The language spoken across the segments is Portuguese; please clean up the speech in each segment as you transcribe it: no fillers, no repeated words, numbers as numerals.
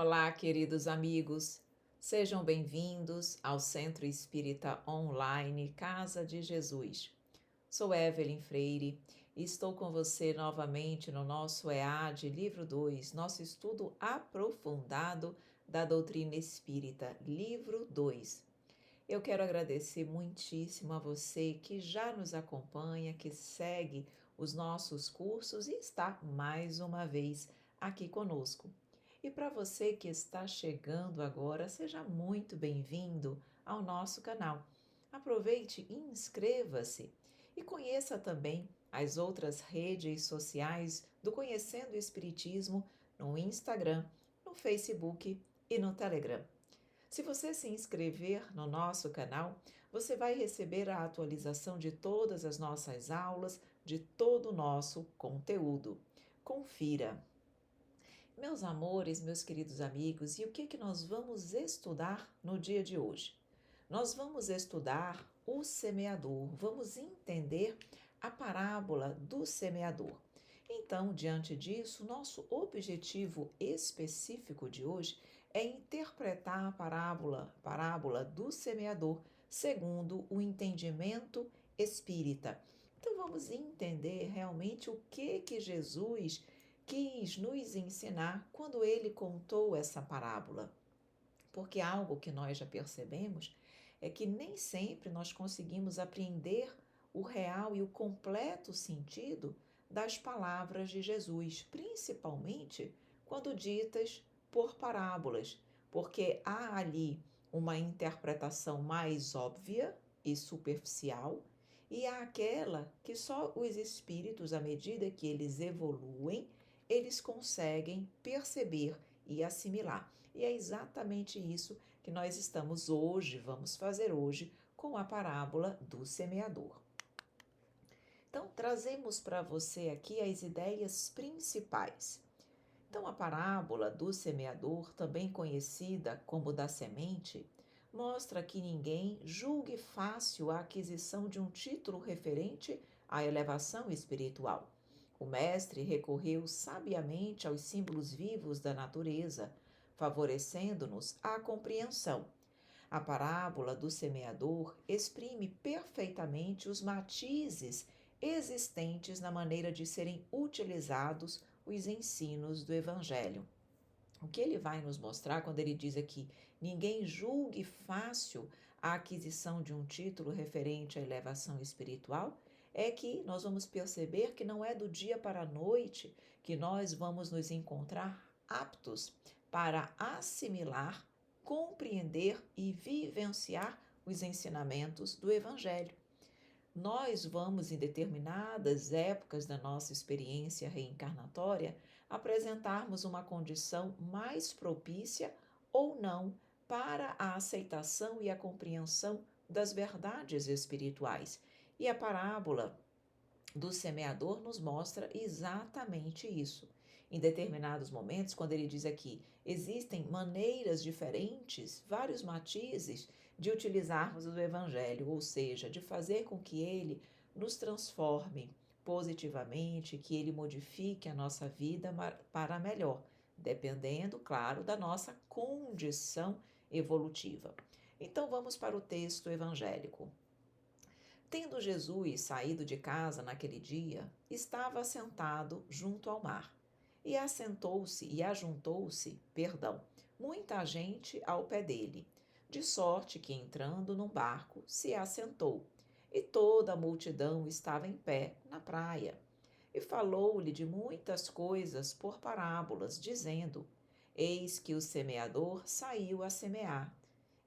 Olá, queridos amigos, sejam bem-vindos ao Centro Espírita Online Casa de Jesus. Sou Evelyn Freire e estou com você novamente no nosso EAD Livro 2, nosso estudo aprofundado da doutrina espírita, Livro 2. Eu quero agradecer muitíssimo a você que já nos acompanha, que segue os nossos cursos e está mais uma vez aqui conosco. E para você que está chegando agora, seja muito bem-vindo ao nosso canal. Aproveite e inscreva-se e conheça também as outras redes sociais do Conhecendo o Espiritismo no Instagram, no Facebook e no Telegram. Se você se inscrever no nosso canal, você vai receber a atualização de todas as nossas aulas, de todo o nosso conteúdo. Confira! Meus amores, meus queridos amigos, e o que nós vamos estudar no dia de hoje? Nós vamos estudar o semeador, vamos entender a parábola do semeador. Então, diante disso, nosso objetivo específico de hoje é interpretar a parábola do semeador segundo o entendimento espírita. Então, vamos entender realmente o que Jesus quis nos ensinar quando ele contou essa parábola. Porque algo que nós já percebemos é que nem sempre nós conseguimos apreender o real e o completo sentido das palavras de Jesus, principalmente quando ditas por parábolas, porque há ali uma interpretação mais óbvia e superficial, e há aquela que só os espíritos, à medida que eles evoluem, eles conseguem perceber e assimilar. E é exatamente isso que nós vamos fazer hoje com a parábola do semeador. Então, trazemos para você aqui as ideias principais. Então, a parábola do semeador, também conhecida como da semente, mostra que ninguém julgue fácil a aquisição de um título referente à elevação espiritual. O mestre recorreu sabiamente aos símbolos vivos da natureza, favorecendo-nos a compreensão. A parábola do semeador exprime perfeitamente os matizes existentes na maneira de serem utilizados os ensinos do Evangelho. O que ele vai nos mostrar quando ele diz aqui: ninguém julgue fácil a aquisição de um título referente à elevação espiritual, é que nós vamos perceber que não é do dia para a noite que nós vamos nos encontrar aptos para assimilar, compreender e vivenciar os ensinamentos do Evangelho. Nós vamos, em determinadas épocas da nossa experiência reencarnatória, apresentarmos uma condição mais propícia ou não para a aceitação e a compreensão das verdades espirituais. E a parábola do semeador nos mostra exatamente isso. Em determinados momentos, quando ele diz aqui, existem maneiras diferentes, vários matizes de utilizarmos o evangelho, ou seja, de fazer com que ele nos transforme positivamente, que ele modifique a nossa vida para melhor, dependendo, claro, da nossa condição evolutiva. Então vamos para o texto evangélico. Tendo Jesus saído de casa naquele dia, estava assentado junto ao mar. E ajuntou-se, muita gente ao pé dele, de sorte que entrando num barco se assentou, e toda a multidão estava em pé na praia. E falou-lhe de muitas coisas por parábolas, dizendo: Eis que o semeador saiu a semear.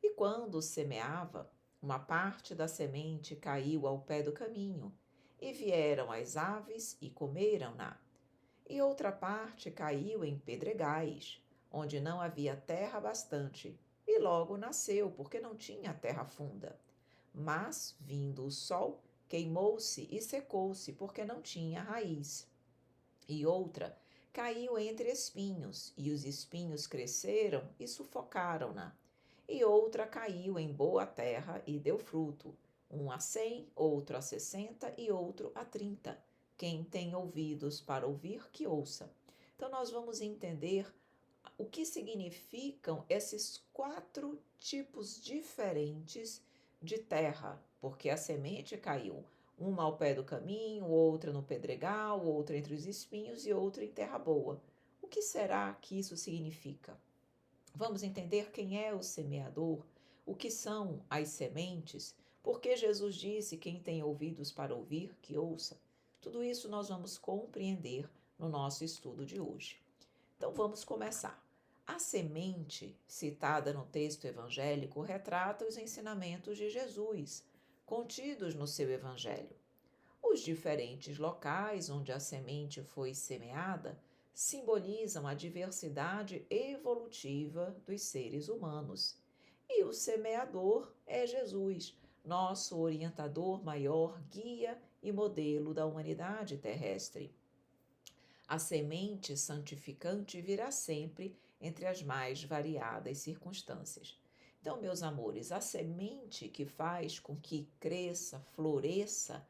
E quando semeava, uma parte da semente caiu ao pé do caminho, e vieram as aves e comeram-na. E outra parte caiu em pedregais, onde não havia terra bastante, e logo nasceu, porque não tinha terra funda. Mas, vindo o sol, queimou-se e secou-se, porque não tinha raiz. E outra caiu entre espinhos, e os espinhos cresceram e sufocaram-na. E outra caiu em boa terra e deu fruto, um a 100, outro a 60 e outro a 30. Quem tem ouvidos para ouvir, que ouça. Então, nós vamos entender o que significam esses 4 tipos diferentes de terra, porque a semente caiu, uma ao pé do caminho, outra no pedregal, outra entre os espinhos e outra em terra boa. O que será que isso significa? Vamos entender quem é o semeador, o que são as sementes, porque Jesus disse: quem tem ouvidos para ouvir, que ouça. Tudo isso nós vamos compreender no nosso estudo de hoje. Então vamos começar. A semente, citada no texto evangélico, retrata os ensinamentos de Jesus, contidos no seu evangelho. Os diferentes locais onde a semente foi semeada simbolizam a diversidade evolutiva dos seres humanos. E o semeador é Jesus, nosso orientador maior, guia e modelo da humanidade terrestre. A semente santificante virá sempre entre as mais variadas circunstâncias. Então, meus amores, a semente que faz com que cresça, floresça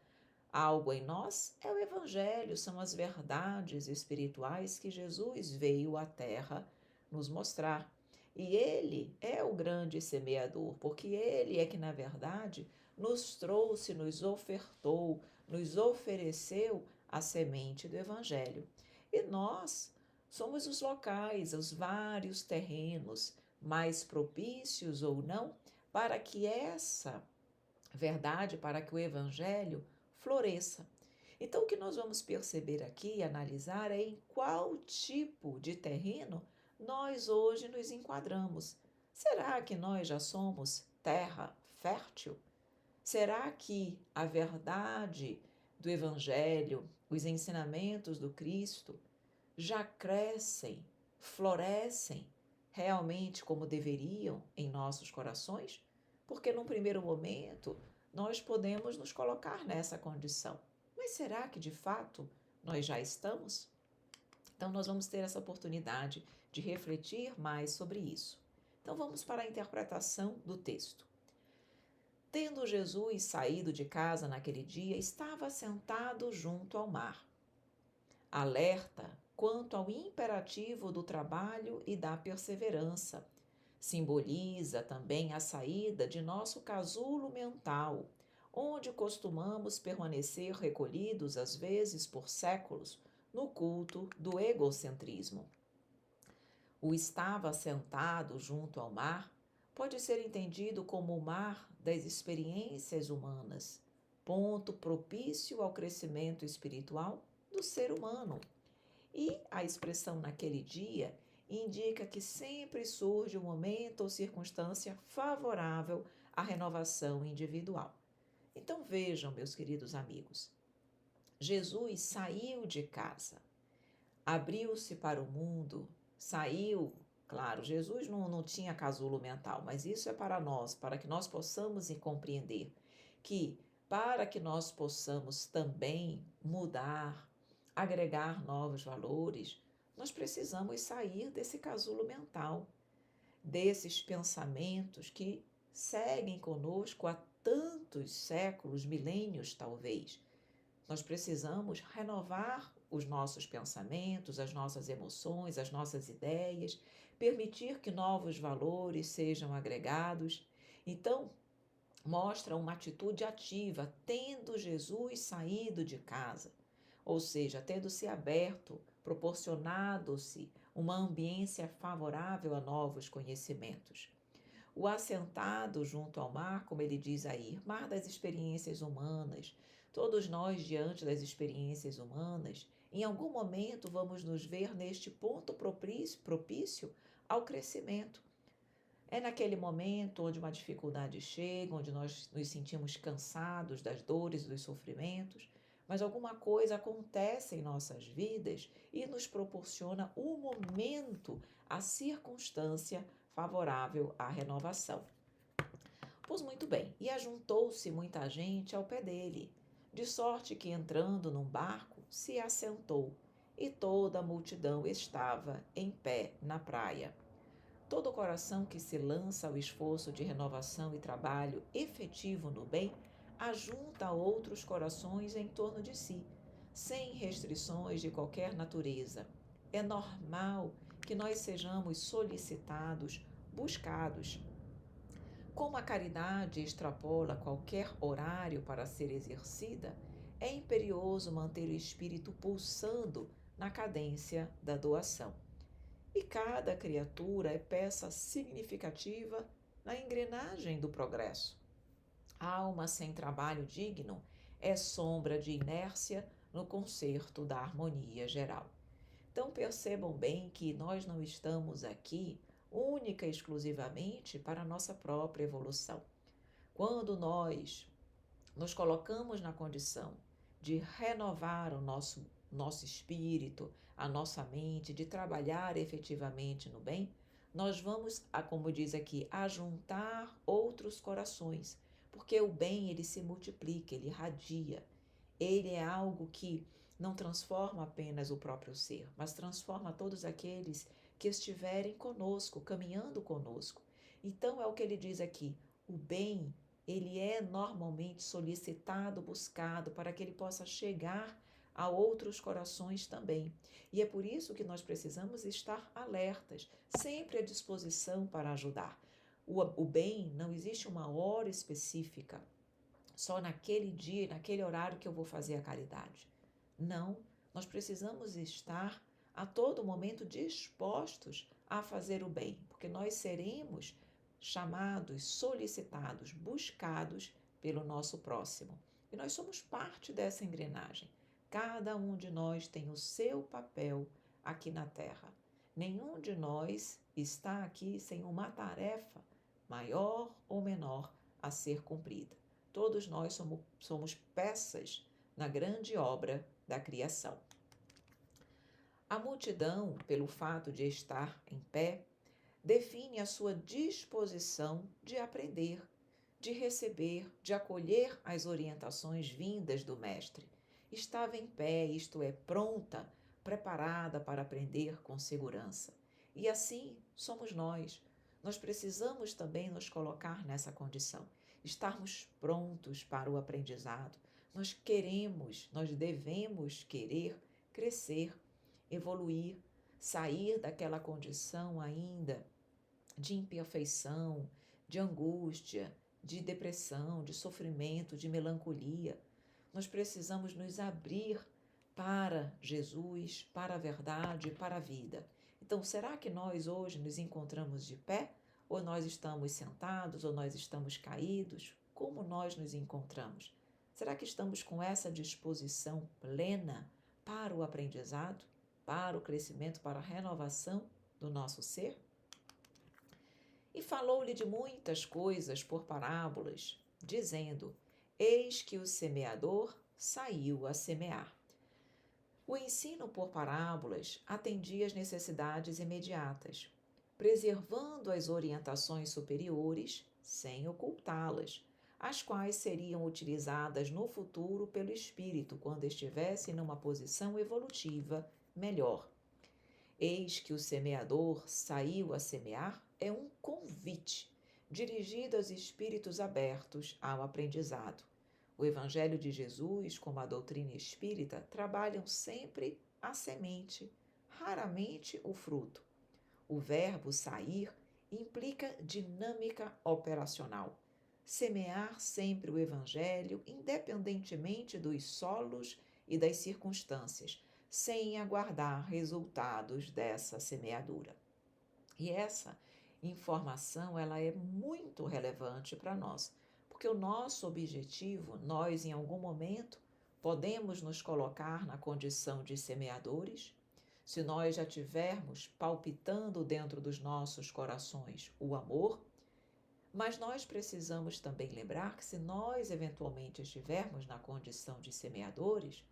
algo em nós é o Evangelho, são as verdades espirituais que Jesus veio à Terra nos mostrar. E Ele é o grande semeador, porque Ele é que, na verdade, nos trouxe, nos ofertou, nos ofereceu a semente do Evangelho. E nós somos os locais, os vários terrenos, mais propícios ou não, para que essa verdade, para que o Evangelho floresça. Então, o que nós vamos perceber aqui e analisar é em qual tipo de terreno nós hoje nos enquadramos. Será que nós já somos terra fértil? Será que a verdade do Evangelho, os ensinamentos do Cristo, já crescem, florescem realmente como deveriam em nossos corações? Porque num primeiro momento nós podemos nos colocar nessa condição. Mas será que de fato nós já estamos? Então nós vamos ter essa oportunidade de refletir mais sobre isso. Então vamos para a interpretação do texto. Tendo Jesus saído de casa naquele dia, estava sentado junto ao mar, alerta quanto ao imperativo do trabalho e da perseverança. Simboliza também a saída de nosso casulo mental, onde costumamos permanecer recolhidos, às vezes por séculos, no culto do egocentrismo. O estava sentado junto ao mar pode ser entendido como o mar das experiências humanas, ponto propício ao crescimento espiritual do ser humano. E a expressão naquele dia indica que sempre surge um momento ou circunstância favorável à renovação individual. Então vejam, meus queridos amigos, Jesus saiu de casa, abriu-se para o mundo, saiu. Claro, Jesus não tinha casulo mental, mas isso é para nós, para que nós possamos compreender que, para que nós possamos também mudar, agregar novos valores, nós precisamos sair desse casulo mental, desses pensamentos que seguem conosco há tantos séculos, milênios talvez. Nós precisamos renovar os nossos pensamentos, as nossas emoções, as nossas ideias, permitir que novos valores sejam agregados. Então, mostra uma atitude ativa, tendo Jesus saído de casa, ou seja, tendo se aberto, proporcionado-se uma ambiência favorável a novos conhecimentos. O assentado junto ao mar, como ele diz aí, mar das experiências humanas. Todos nós, diante das experiências humanas, em algum momento vamos nos ver neste ponto propício ao crescimento. É naquele momento onde uma dificuldade chega, onde nós nos sentimos cansados das dores e dos sofrimentos, mas alguma coisa acontece em nossas vidas e nos proporciona o momento, a circunstância favorável à renovação. Pois muito bem, e ajuntou-se muita gente ao pé dele, de sorte que, entrando num barco, se assentou, e toda a multidão estava em pé na praia. Todo coração que se lança ao esforço de renovação e trabalho efetivo no bem, ajunta outros corações em torno de si, sem restrições de qualquer natureza. é normal que nós sejamos solicitados, buscados. Como a caridade extrapola qualquer horário para ser exercida, é imperioso manter o espírito pulsando na cadência da doação. E cada criatura é peça significativa na engrenagem do progresso. Alma sem trabalho digno é sombra de inércia no concerto da harmonia geral. Então percebam bem que nós não estamos aqui única e exclusivamente para a nossa própria evolução. Quando nós nos colocamos na condição de renovar o nosso espírito, a nossa mente, de trabalhar efetivamente no bem, nós vamos, como diz aqui, ajuntar outros corações, porque o bem ele se multiplica, ele irradia. Ele é algo que não transforma apenas o próprio ser, mas transforma todos aqueles que estiverem conosco, caminhando conosco. Então é o que ele diz aqui, o bem ele é normalmente solicitado, buscado, para que ele possa chegar a outros corações também. E é por isso que nós precisamos estar alertas, sempre à disposição para ajudar. O bem, não existe uma hora específica, só naquele dia, naquele horário que eu vou fazer a caridade. Não, nós precisamos estar a todo momento dispostos a fazer o bem, porque nós seremos chamados, solicitados, buscados pelo nosso próximo. E nós somos parte dessa engrenagem. Cada um de nós tem o seu papel aqui na Terra. Nenhum de nós está aqui sem uma tarefa, maior ou menor, a ser cumprida. Todos nós somos peças na grande obra da criação. A multidão, pelo fato de estar em pé, define a sua disposição de aprender, de receber, de acolher as orientações vindas do Mestre. Estava em pé, isto é, pronta, preparada para aprender com segurança. E assim somos nós. Nós precisamos também nos colocar nessa condição, estarmos prontos para o aprendizado. Nós devemos querer crescer, evoluir, sair daquela condição ainda de imperfeição, de angústia, de depressão, de sofrimento, de melancolia. Nós precisamos nos abrir para Jesus, para a verdade, para a vida. Então, será que nós hoje nos encontramos de pé? Ou nós estamos sentados? Ou nós estamos caídos? Como nós nos encontramos? Será que estamos com essa disposição plena para o aprendizado, para o crescimento, para a renovação do nosso ser? E falou-lhe de muitas coisas por parábolas, dizendo: Eis que o semeador saiu a semear. O ensino por parábolas atendia às necessidades imediatas, preservando as orientações superiores sem ocultá-las, as quais seriam utilizadas no futuro pelo espírito quando estivesse numa posição evolutiva melhor. Eis que o semeador saiu a semear é um convite dirigido aos espíritos abertos ao aprendizado. O Evangelho de Jesus, como a doutrina espírita, trabalham sempre a semente, raramente o fruto. O verbo sair implica dinâmica operacional. Semear sempre o Evangelho, independentemente dos solos e das circunstâncias, sem aguardar resultados dessa semeadura. E essa informação ela é muito relevante para nós, porque o nosso objetivo, nós em algum momento podemos nos colocar na condição de semeadores, se nós já tivermos palpitando dentro dos nossos corações o amor, mas nós precisamos também lembrar que se nós eventualmente estivermos na condição de semeadores,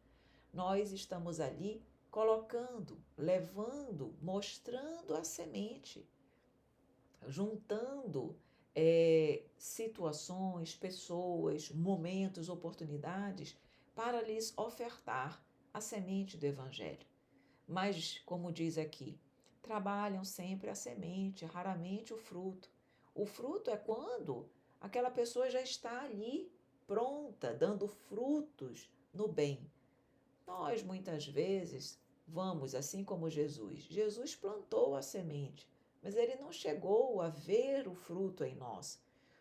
nós estamos ali colocando, levando, mostrando a semente, juntando situações, pessoas, momentos, oportunidades para lhes ofertar a semente do Evangelho. Mas, como diz aqui, trabalham sempre a semente, raramente o fruto. O fruto é quando aquela pessoa já está ali, pronta, dando frutos no bem. Nós, muitas vezes, vamos, assim como Jesus. Jesus plantou a semente, mas ele não chegou a ver o fruto em nós,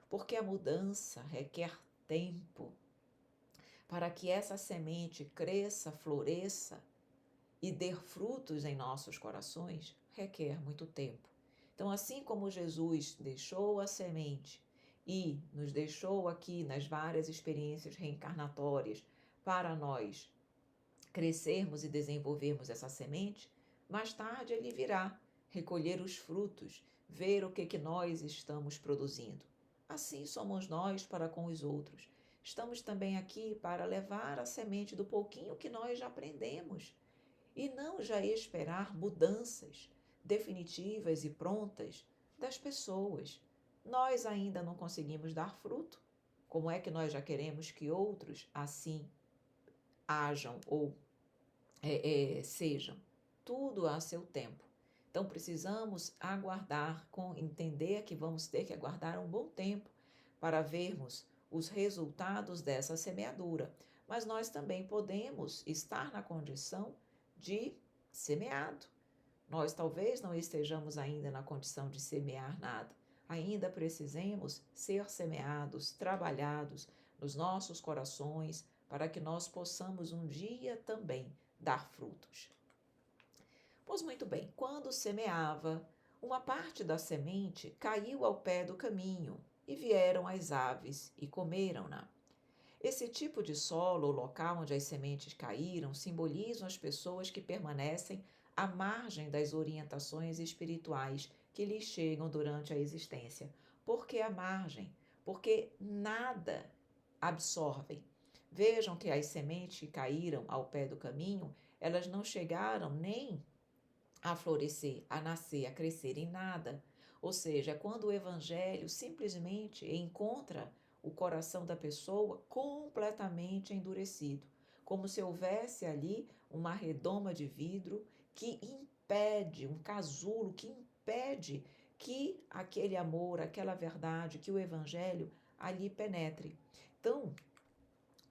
porque a mudança requer tempo. Para que essa semente cresça, floresça e dê frutos em nossos corações, requer muito tempo. Então, assim como Jesus deixou a semente e nos deixou aqui nas várias experiências reencarnatórias para nós crescermos e desenvolvermos essa semente, mais tarde ele virá recolher os frutos, ver o que nós estamos produzindo. Assim somos nós para com os outros. Estamos também aqui para levar a semente do pouquinho que nós já aprendemos e não já esperar mudanças definitivas e prontas das pessoas. Nós ainda não conseguimos dar fruto. Como é que nós já queremos que outros assim hajam ou sejam? Tudo a seu tempo. Então precisamos aguardar, entender que vamos ter que aguardar um bom tempo para vermos os resultados dessa semeadura. Mas nós também podemos estar na condição de semeado. Nós talvez não estejamos ainda na condição de semear nada. Ainda precisemos ser semeados, trabalhados nos nossos corações, para que nós possamos um dia também dar frutos. Pois muito bem, quando semeava, uma parte da semente caiu ao pé do caminho, e vieram as aves e comeram-na. Esse tipo de solo ou local onde as sementes caíram simbolizam as pessoas que permanecem à margem das orientações espirituais que lhes chegam durante a existência. Por que à margem? Porque nada absorvem. Vejam que as sementes que caíram ao pé do caminho, elas não chegaram nem a florescer, a nascer, a crescer em nada. Ou seja, quando o evangelho simplesmente encontra o coração da pessoa completamente endurecido, como se houvesse ali uma redoma de vidro que impede, um casulo que impede que aquele amor, aquela verdade, que o evangelho ali penetre. Então,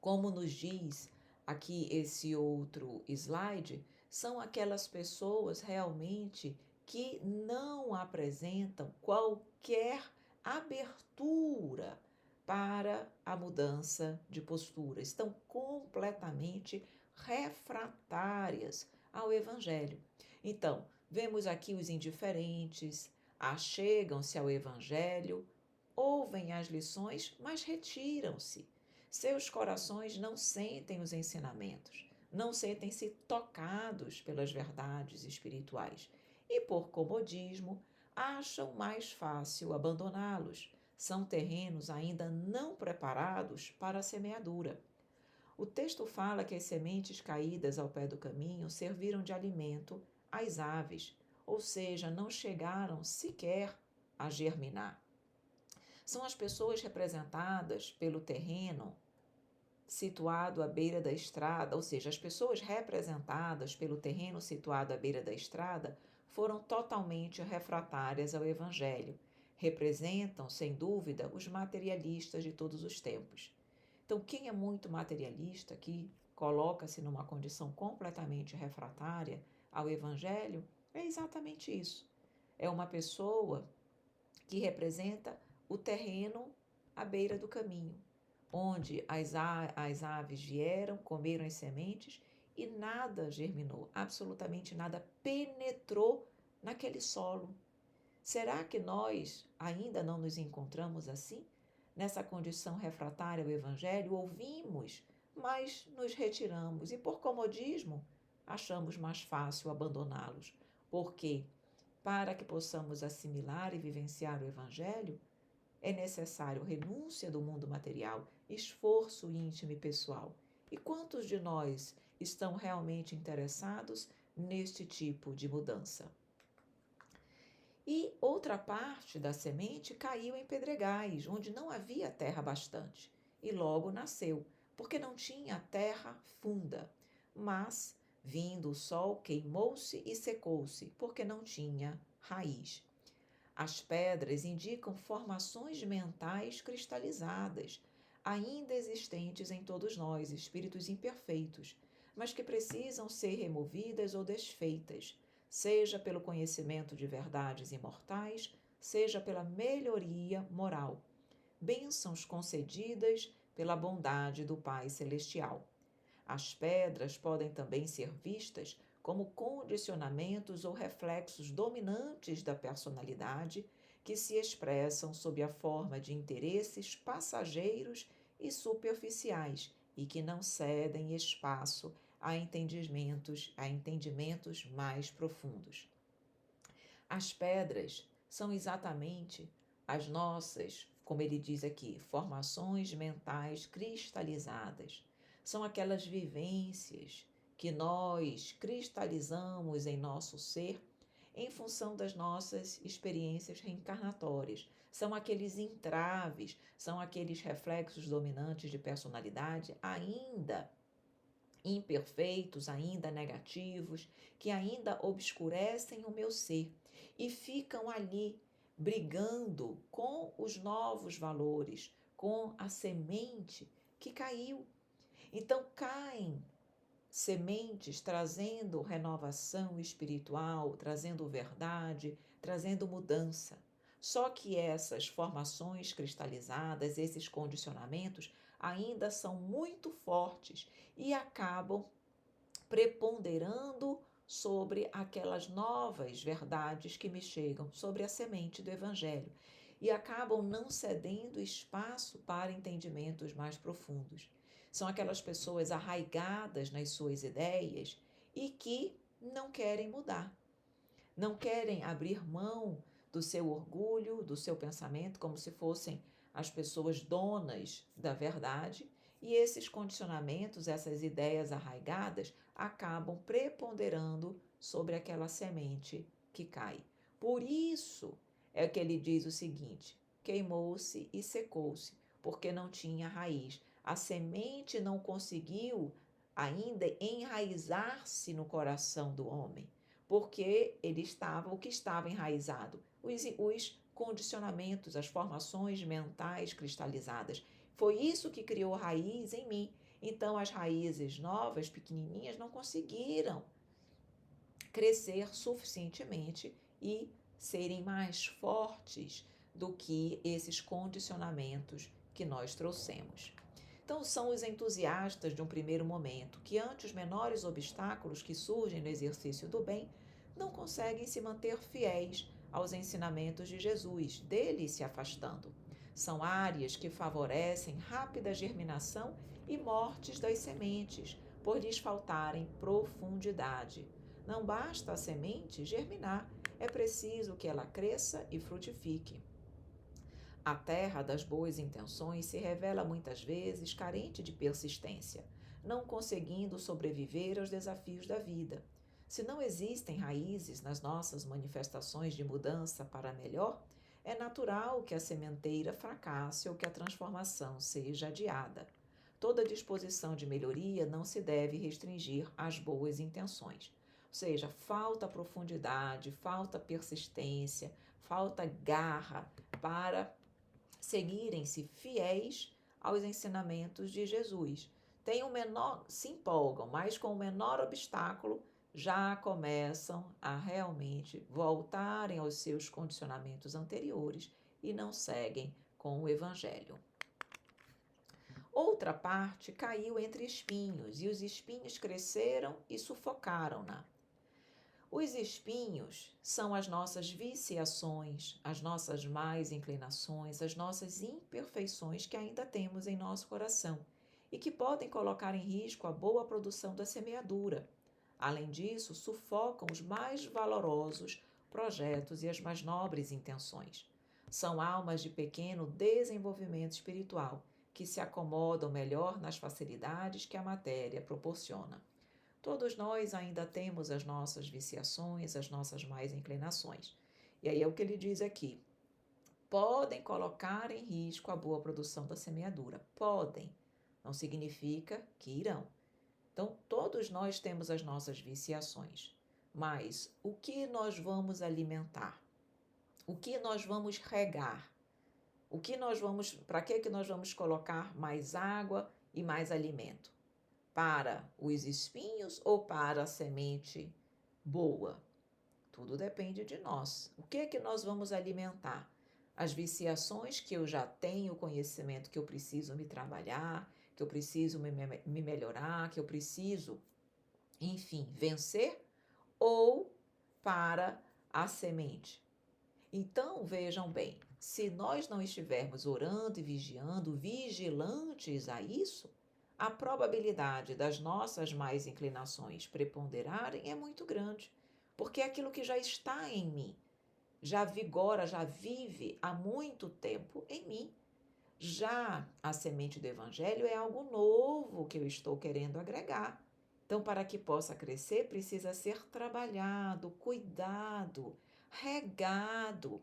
como nos diz aqui esse outro slide, são aquelas pessoas realmente que não apresentam qualquer abertura para a mudança de postura, estão completamente refratárias ao Evangelho. Então, vemos aqui os indiferentes, achegam-se ao Evangelho, ouvem as lições, mas retiram-se. Seus corações não sentem os ensinamentos, não sentem-se tocados pelas verdades espirituais e, por comodismo, acham mais fácil abandoná-los. São terrenos ainda não preparados para a semeadura. O texto fala que as sementes caídas ao pé do caminho serviram de alimento às aves, ou seja, não chegaram sequer a germinar. São as pessoas representadas pelo terreno situado à beira da estrada, ou seja, as pessoas representadas pelo terreno situado à beira da estrada foram totalmente refratárias ao Evangelho. Representam, sem dúvida, os materialistas de todos os tempos. Então, quem é muito materialista, que coloca-se numa condição completamente refratária ao Evangelho, é exatamente isso. É uma pessoa que representa o terreno à beira do caminho, onde as aves vieram, comeram as sementes e nada germinou, absolutamente nada penetrou naquele solo. Será que nós ainda não nos encontramos assim? Nessa condição refratária ao Evangelho, ouvimos, mas nos retiramos e, por comodismo, achamos mais fácil abandoná-los. Porque, para que possamos assimilar e vivenciar o Evangelho, é necessário renúncia do mundo material, esforço íntimo e pessoal. E quantos de nós estão realmente interessados neste tipo de mudança? E outra parte da semente caiu em pedregais, onde não havia terra bastante, e logo nasceu, porque não tinha terra funda. Mas, vindo o sol, queimou-se e secou-se, porque não tinha raiz. As pedras indicam formações mentais cristalizadas, ainda existentes em todos nós, espíritos imperfeitos, mas que precisam ser removidas ou desfeitas, seja pelo conhecimento de verdades imortais, seja pela melhoria moral. Bênçãos concedidas pela bondade do Pai Celestial. As pedras podem também ser vistas como condicionamentos ou reflexos dominantes da personalidade que se expressam sob a forma de interesses passageiros e superficiais e que não cedem espaço a entendimentos mais profundos. As pedras são exatamente as nossas, como ele diz aqui, formações mentais cristalizadas. São aquelas vivências que nós cristalizamos em nosso ser em função das nossas experiências reencarnatórias. São aqueles entraves, são aqueles reflexos dominantes de personalidade ainda imperfeitos, ainda negativos, que ainda obscurecem o meu ser e ficam ali brigando com os novos valores, com a semente que caiu. Então caem sementes trazendo renovação espiritual, trazendo verdade, trazendo mudança. Só que essas formações cristalizadas, esses condicionamentos, ainda são muito fortes e acabam preponderando sobre aquelas novas verdades que me chegam, sobre a semente do Evangelho, e acabam não cedendo espaço para entendimentos mais profundos. São aquelas pessoas arraigadas nas suas ideias e que não querem mudar, não querem abrir mão do seu orgulho, do seu pensamento, como se fossem as pessoas donas da verdade, e esses condicionamentos, essas ideias arraigadas, acabam preponderando sobre aquela semente que cai. Por isso é que ele diz o seguinte: queimou-se e secou-se, porque não tinha raiz. A semente não conseguiu ainda enraizar-se no coração do homem, porque o que estava enraizado? Os condicionamentos, as formações mentais cristalizadas. Foi isso que criou raiz em mim. Então, as raízes novas, pequenininhas, não conseguiram crescer suficientemente e serem mais fortes do que esses condicionamentos que nós trouxemos. Então, são os entusiastas de um primeiro momento que, ante os menores obstáculos que surgem no exercício do bem, não conseguem se manter fiéis aos ensinamentos de Jesus, dele se afastando. São áreas que favorecem rápida germinação e mortes das sementes, por lhes faltarem profundidade. Não basta a semente germinar, é preciso que ela cresça e frutifique. A terra das boas intenções se revela muitas vezes carente de persistência, não conseguindo sobreviver aos desafios da vida. Se não existem raízes nas nossas manifestações de mudança para melhor, é natural que a sementeira fracasse ou que a transformação seja adiada. Toda disposição de melhoria não se deve restringir às boas intenções. Ou seja, falta profundidade, falta persistência, falta garra para seguirem-se fiéis aos ensinamentos de Jesus. Se empolgam, mas com o menor obstáculo já começam a realmente voltarem aos seus condicionamentos anteriores e não seguem com o Evangelho. Outra parte caiu entre espinhos, e os espinhos cresceram e sufocaram-na. Os espinhos são as nossas viciações, as nossas más inclinações, as nossas imperfeições que ainda temos em nosso coração e que podem colocar em risco a boa produção da semeadura. Além disso, sufocam os mais valorosos projetos e as mais nobres intenções. São almas de pequeno desenvolvimento espiritual que se acomodam melhor nas facilidades que a matéria proporciona. Todos nós ainda temos as nossas viciações, as nossas más inclinações. E aí é o que ele diz aqui. Podem colocar em risco a boa produção da semeadura. Podem. Não significa que irão. Então, todos nós temos as nossas viciações. Mas o que nós vamos alimentar? O que nós vamos regar? Para que nós vamos colocar mais água e mais alimento? Para os espinhos ou para a semente boa? Tudo depende de nós. O que é que nós vamos alimentar? As viciações que eu já tenho, o conhecimento que eu preciso me trabalhar, que eu preciso me melhorar, que eu preciso, enfim, vencer? Ou para a semente? Então, vejam bem, se nós não estivermos orando e vigiando, vigilantes a isso, a probabilidade das nossas más inclinações preponderarem é muito grande, porque é aquilo que já está em mim, já vigora, já vive há muito tempo em mim. Já a semente do Evangelho é algo novo que eu estou querendo agregar. Então, para que possa crescer, precisa ser trabalhado, cuidado, regado.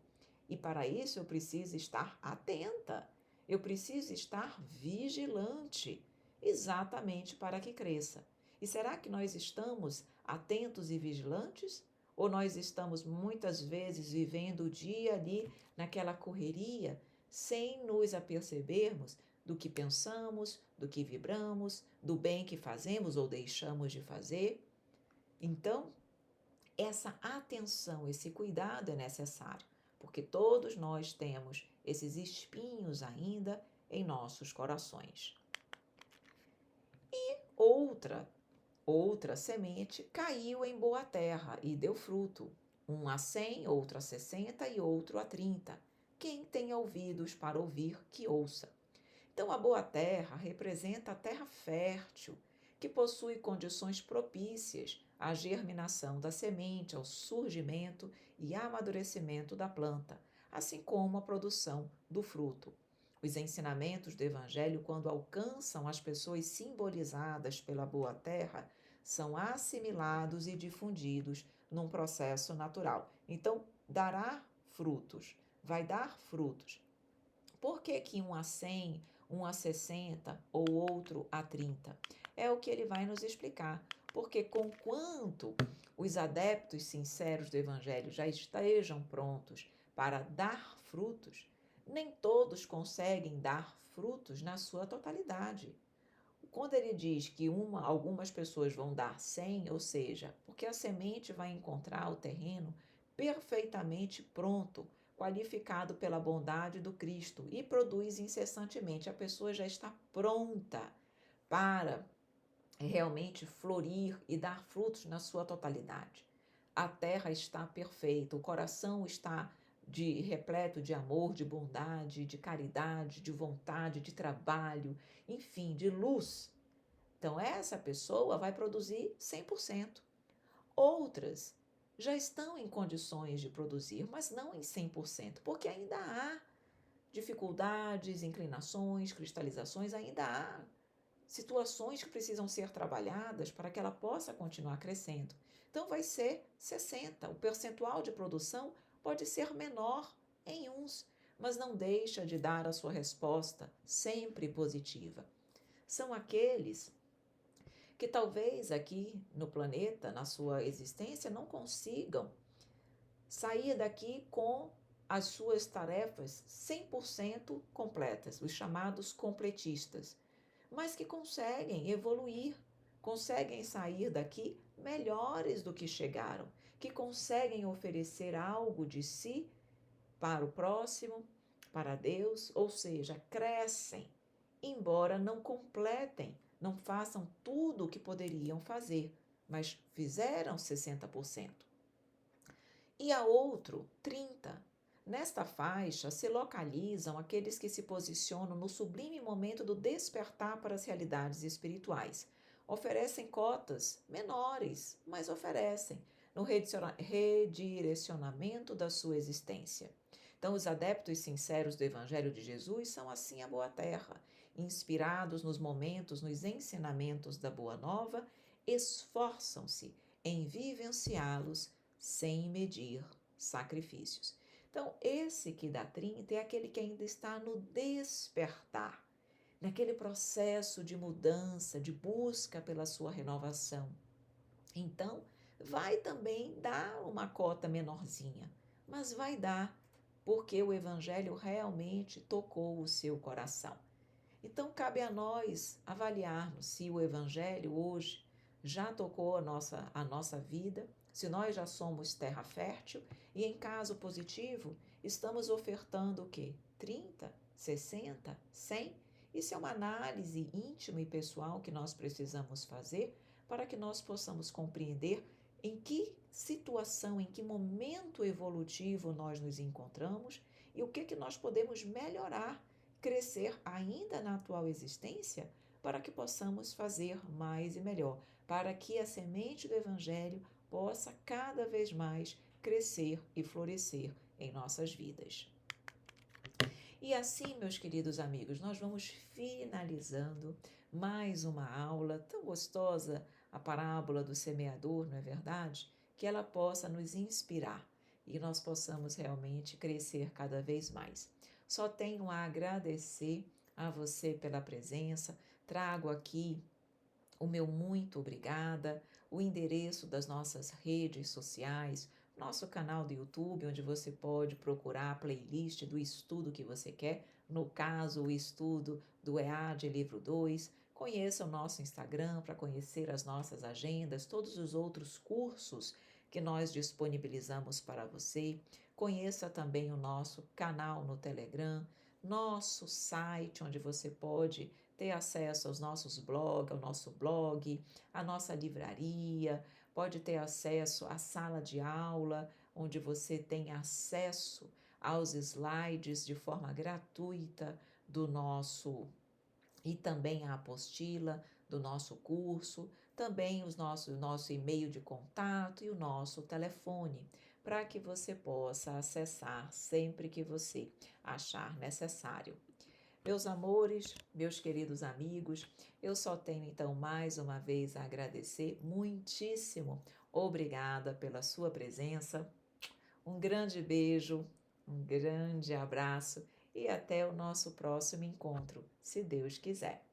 E para isso eu preciso estar atenta, eu preciso estar vigilante, exatamente para que cresça. E será que nós estamos atentos e vigilantes? Ou nós estamos muitas vezes vivendo o dia ali naquela correria, sem nos apercebermos do que pensamos, do que vibramos, do bem que fazemos ou deixamos de fazer? Então, essa atenção, esse cuidado é necessário, porque todos nós temos esses espinhos ainda em nossos corações. E outra semente caiu em boa terra e deu fruto, um a 100, outro a 60 e outro a 30. Quem tem ouvidos para ouvir, que ouça. Então, a boa terra representa a terra fértil, que possui condições propícias à germinação da semente, ao surgimento e amadurecimento da planta, assim como a produção do fruto. Os ensinamentos do Evangelho, quando alcançam as pessoas simbolizadas pela boa terra, são assimilados e difundidos num processo natural. Então, dará frutos, vai dar frutos. Por que um a 100, um a 60 ou outro a 30? É o que ele vai nos explicar. Porque conquanto os adeptos sinceros do Evangelho já estejam prontos para dar frutos, nem todos conseguem dar frutos na sua totalidade. Quando ele diz que algumas pessoas vão dar 100, ou seja, porque a semente vai encontrar o terreno perfeitamente pronto, qualificado pela bondade do Cristo e produz incessantemente. A pessoa já está pronta para realmente florir e dar frutos na sua totalidade. A terra está perfeita, o coração está repleto de amor, de bondade, de caridade, de vontade, de trabalho, enfim, de luz. Então, essa pessoa vai produzir 100%. Outras já estão em condições de produzir, mas não em 100%, porque ainda há dificuldades, inclinações, cristalizações, ainda há situações que precisam ser trabalhadas para que ela possa continuar crescendo. Então, vai ser 60%. O percentual de produção pode ser menor em uns, mas não deixa de dar a sua resposta sempre positiva. São aqueles que talvez aqui no planeta, na sua existência, não consigam sair daqui com as suas tarefas 100% completas, os chamados completistas, mas que conseguem evoluir, conseguem sair daqui melhores do que chegaram, que conseguem oferecer algo de si para o próximo, para Deus, ou seja, crescem, embora não completem, não façam tudo o que poderiam fazer, mas fizeram 60%. E a outro, 30%. Nesta faixa se localizam aqueles que se posicionam no sublime momento do despertar para as realidades espirituais. Oferecem cotas menores, mas oferecem no redirecionamento da sua existência. Então, os adeptos sinceros do Evangelho de Jesus são assim a boa terra, inspirados nos momentos, nos ensinamentos da Boa Nova, esforçam-se em vivenciá-los sem medir sacrifícios. Então, esse que dá 30 é aquele que ainda está no despertar, naquele processo de mudança, de busca pela sua renovação. Então, vai também dar uma cota menorzinha, mas vai dar, porque o Evangelho realmente tocou o seu coração. Então, cabe a nós avaliarmos se o Evangelho hoje já tocou a nossa vida, se nós já somos terra fértil e, em caso positivo, estamos ofertando o quê? 30, 60, 100? Isso é uma análise íntima e pessoal que nós precisamos fazer para que nós possamos compreender em que situação, em que momento evolutivo nós nos encontramos e o que nós podemos melhorar, crescer ainda na atual existência para que possamos fazer mais e melhor, para que a semente do Evangelho possa cada vez mais crescer e florescer em nossas vidas. E assim, meus queridos amigos, nós vamos finalizando mais uma aula tão gostosa, a parábola do semeador, não é verdade? Que ela possa nos inspirar e nós possamos realmente crescer cada vez mais. Só tenho a agradecer a você pela presença, trago aqui o meu muito obrigada, o endereço das nossas redes sociais, nosso canal do YouTube, onde você pode procurar a playlist do estudo que você quer, no caso, o estudo do EAD Livro 2. Conheça o nosso Instagram para conhecer as nossas agendas, todos os outros cursos que nós disponibilizamos para você. Conheça também o nosso canal no Telegram, nosso site, onde você pode ter acesso aos nossos blogs, ao nosso blog, à nossa livraria, pode ter acesso à sala de aula, onde você tem acesso aos slides de forma gratuita do nosso e também a apostila do nosso curso, também nosso e-mail de contato e o nosso telefone, para que você possa acessar sempre que você achar necessário. Meus amores, meus queridos amigos, eu só tenho então mais uma vez a agradecer muitíssimo. Obrigada pela sua presença. Um grande beijo, um grande abraço e até o nosso próximo encontro, se Deus quiser.